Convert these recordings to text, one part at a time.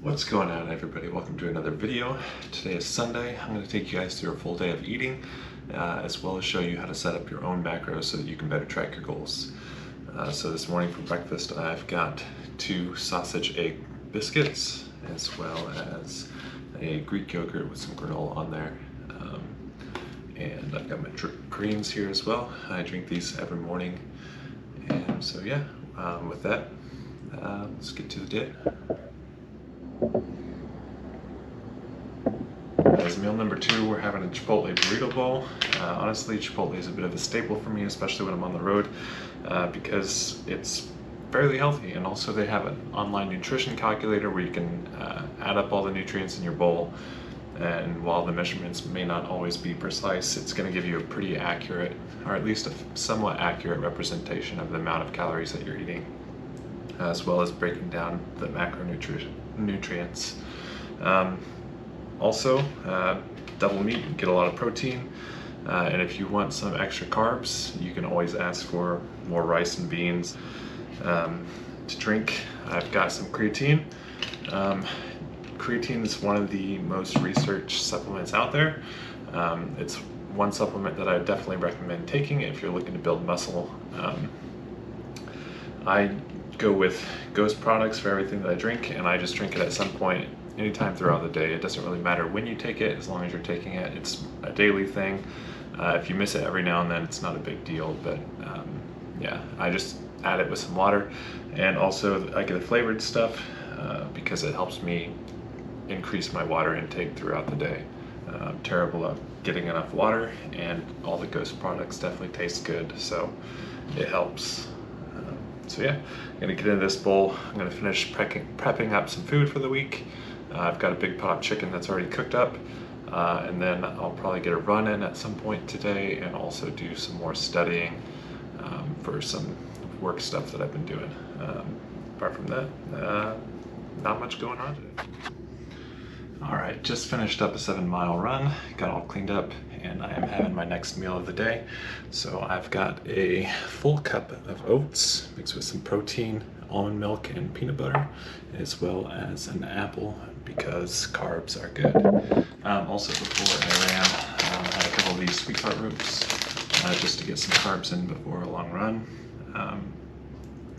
What's going on, everybody? Welcome to another video. Today is Sunday. I'm going to take you guys through a full day of eating as well as show you how to set up your own macros so that you can better track your goals. So this morning for breakfast I've got 2 sausage egg biscuits as well as a Greek yogurt with some granola on there. And I've got my greens here as well. I drink these every morning. And so yeah, with that, let's get to the day. As meal number 2, we're having a Chipotle burrito bowl. Honestly, Chipotle is a bit of a staple for me, especially when I'm on the road, because it's fairly healthy, and also they have an online nutrition calculator where you can add up all the nutrients in your bowl, and while the measurements may not always be precise, it's going to give you a pretty accurate, or at least a somewhat accurate representation of the amount of calories that you're eating, as well as breaking down the macronutrients. Also, double meat, you get a lot of protein, and if you want some extra carbs, you can always ask for more rice and beans. To drink, I've got some creatine. Creatine is one of the most researched supplements out there. It's one supplement that I definitely recommend taking if you're looking to build muscle. I go with Ghost products for everything that I drink, and I just drink it at some point anytime throughout the day. It doesn't really matter when you take it, as long as you're taking it. It's a daily thing. If you miss it every now and then, it's not a big deal, but yeah, I just add it with some water, and also I get the flavored stuff because it helps me increase my water intake throughout the day. I'm terrible at getting enough water, and all the Ghost products definitely taste good, so it helps. So yeah, I'm gonna get into this bowl. I'm gonna finish prepping up some food for the week. I've got a big pot of chicken that's already cooked up, and then I'll probably get a run in at some point today, and also do some more studying for some work stuff that I've been doing. Apart from that, not much going on today. Alright, just finished up a 7-mile run, got all cleaned up, and I am having my next meal of the day. So I've got a full cup of oats mixed with some protein, almond milk, and peanut butter, as well as an apple because carbs are good. Also, before I ran, I had a couple of these sweet tart ropes just to get some carbs in before a long run.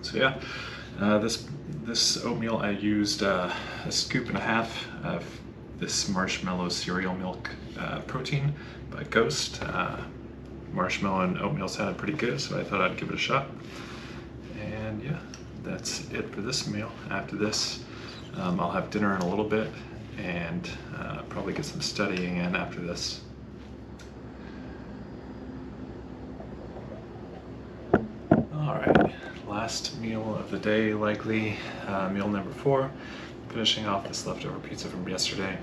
So yeah, this oatmeal I used a scoop and a half of this marshmallow cereal milk protein by Ghost. Marshmallow and oatmeal sounded pretty good, so I thought I'd give it a shot. And yeah, that's it for this meal. After this, I'll have dinner in a little bit, and probably get some studying in after this. Alright, last meal of the day, likely meal number 4. Finishing off this leftover pizza from yesterday.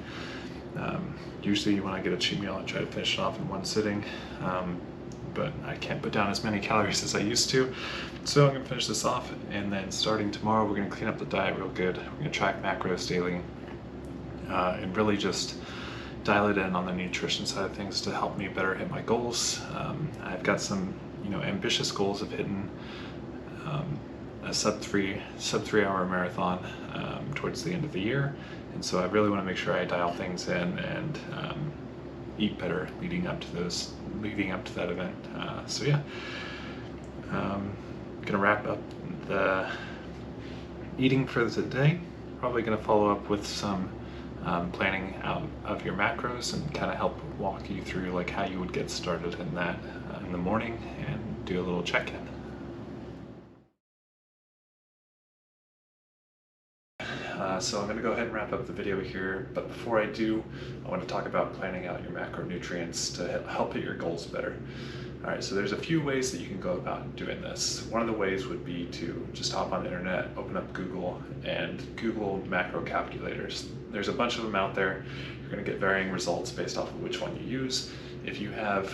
Usually when I get a cheat meal, I try to finish it off in one sitting, but I can't put down as many calories as I used to. So I'm gonna finish this off, and then starting tomorrow, we're gonna clean up the diet real good. We're gonna track macros daily, and really just dial it in on the nutrition side of things to help me better hit my goals. I've got some, ambitious goals of hitting a sub 3 hour marathon towards the end of the year, and so I really want to make sure I dial things in and eat better leading up to that event. So yeah, gonna wrap up the eating for today. Probably gonna follow up with some planning out of your macros and kind of help walk you through like how you would get started in that in the morning, and do a little check-in. So I'm going to go ahead and wrap up the video here, but before I do, I want to talk about planning out your macronutrients to help hit your goals better. Alright, so there's a few ways that you can go about doing this. One of the ways would be to just hop on the internet, open up Google, and Google macro calculators. There's a bunch of them out there. You're going to get varying results based off of which one you use. If you have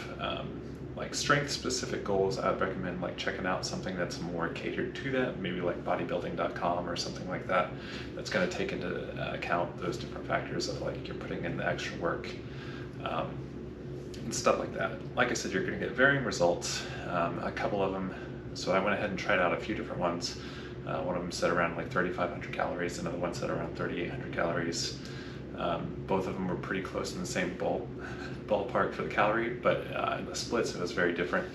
like strength-specific goals, I would recommend checking out something that's more catered to that, maybe like bodybuilding.com or something like that. That's going to take into account those different factors of you're putting in the extra work and stuff like that. Like I said, you're going to get varying results. A couple of them, so I went ahead and tried out a few different ones. One of them set around like 3,500 calories, another one set around 3,800 calories. Both of them were pretty close in the same ballpark for the calorie, but in the splits it was very different.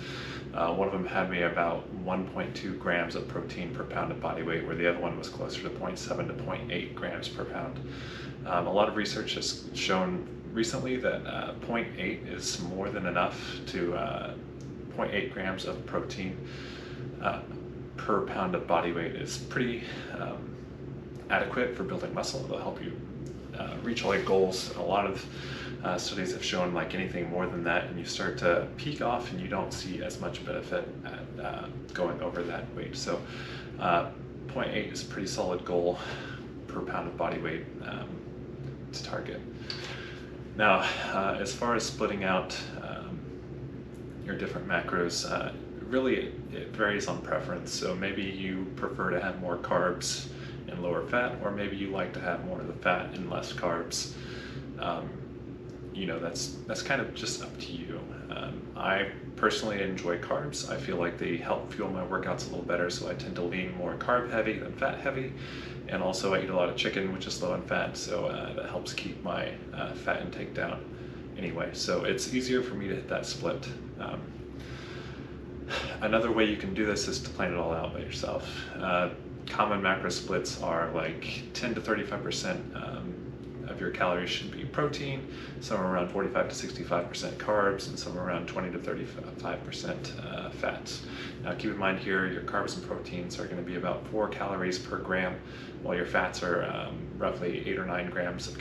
One of them had me about 1.2 grams of protein per pound of body weight, where the other one was closer to 0.7 to 0.8 grams per pound. A lot of research has shown recently that 0.8 is more than enough to 0.8 grams of protein per pound of body weight is pretty adequate for building muscle. It'll help you reach all your goals. A lot of studies have shown like anything more than that, and you start to peak off and you don't see as much benefit at going over that weight. So 0.8 is a pretty solid goal per pound of body weight to target. Now, as far as splitting out your different macros, really it varies on preference. So maybe you prefer to have more carbs and lower fat, or maybe you like to have more of the fat and less carbs. You know, that's kind of just up to you. I personally enjoy carbs. I feel like they help fuel my workouts a little better, so I tend to lean more carb heavy than fat heavy. And also I eat a lot of chicken, which is low in fat, so that helps keep my fat intake down anyway. So it's easier for me to hit that split. Another way you can do this is to plan it all out by yourself. Common macro splits are like 10 to 35% of your calories should be protein, somewhere around 45 to 65% carbs, and somewhere around 20 to 35% fats. Now keep in mind here, your carbs and proteins are going to be about 4 calories per gram, while your fats are roughly 8 or 9 grams of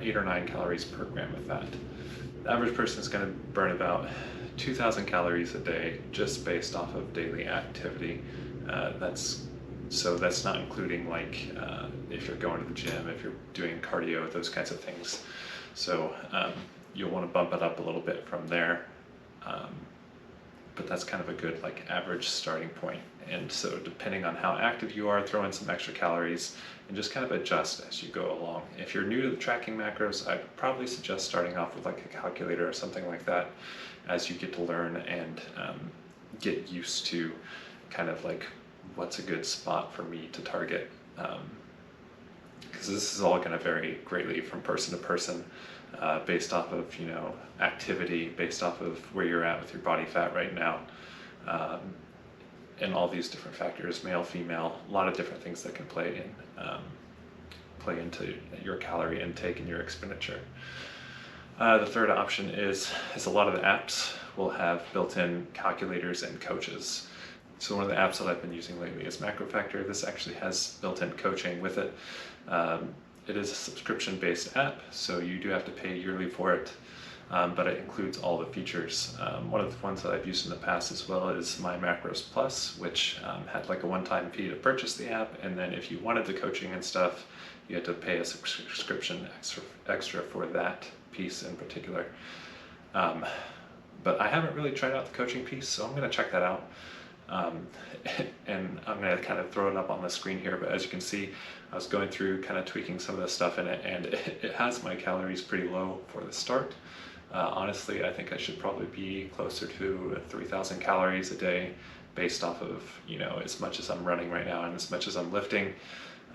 8 or 9 calories per gram of fat. The average person is going to burn about 2,000 calories a day just based off of daily activity. So that's not including like if you're going to the gym, if you're doing cardio, those kinds of things. So you'll want to bump it up a little bit from there. But that's kind of a good like average starting point. And so depending on how active you are, throw in some extra calories and just kind of adjust as you go along. If you're new to the tracking macros, I'd probably suggest starting off with like a calculator or something like that as you get to learn and get used to kind of like what's a good spot for me to target. Because this is all going to vary greatly from person to person based off of, you know, activity, based off of where you're at with your body fat right now, and all these different factors, male, female, a lot of different things that can play into your calorie intake and your expenditure. The third option is a lot of the apps will have built-in calculators and coaches. So one of the apps that I've been using lately is MacroFactor. This actually has built-in coaching with it. It is a subscription-based app, so you do have to pay yearly for it, but it includes all the features. One of the ones that I've used in the past as well is My Macros Plus, which had like a one-time fee to purchase the app, and then if you wanted the coaching and stuff, you had to pay a subscription extra for that piece in particular. But I haven't really tried out the coaching piece, so I'm going to check that out. And I'm going to kind of throw it up on the screen here, but as you can see, I was going through kind of tweaking some of the stuff in it, and it has my calories pretty low for the start. Honestly, I think I should probably be closer to 3,000 calories a day based off of, you know, as much as I'm running right now and as much as I'm lifting.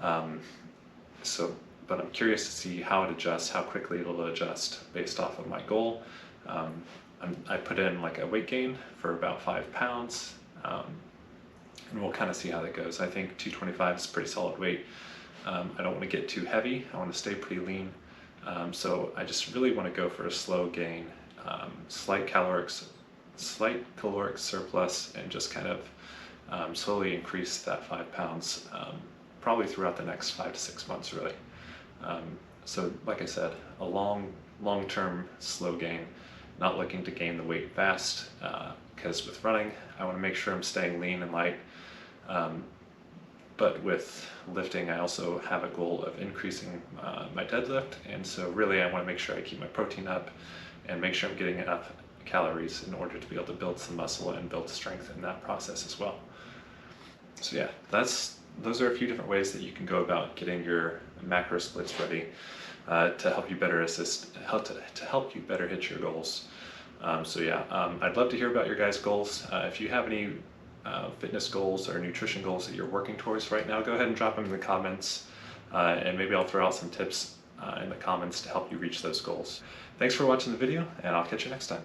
But I'm curious to see how it adjusts, how quickly it'll adjust based off of my goal. I put in like a weight gain for about 5 pounds. And we'll kind of see how that goes. I think 225 is a pretty solid weight. I don't want to get too heavy. I want to stay pretty lean. So I just really want to go for a slow gain, slight caloric surplus, and just kind of slowly increase that 5 pounds, probably throughout the next 5 to 6 months, really. So like I said, a long-term slow gain, not looking to gain the weight fast, because with running, I want to make sure I'm staying lean and light. But with lifting, I also have a goal of increasing my deadlift, and so really I want to make sure I keep my protein up and make sure I'm getting enough calories in order to be able to build some muscle and build strength in that process as well. So yeah, those are a few different ways that you can go about getting your macro splits ready to help you better to help you better hit your goals. So yeah, I'd love to hear about your guys' goals. If you have any fitness goals or nutrition goals that you're working towards right now, go ahead and drop them in the comments, and maybe I'll throw out some tips in the comments to help you reach those goals. Thanks for watching the video, and I'll catch you next time.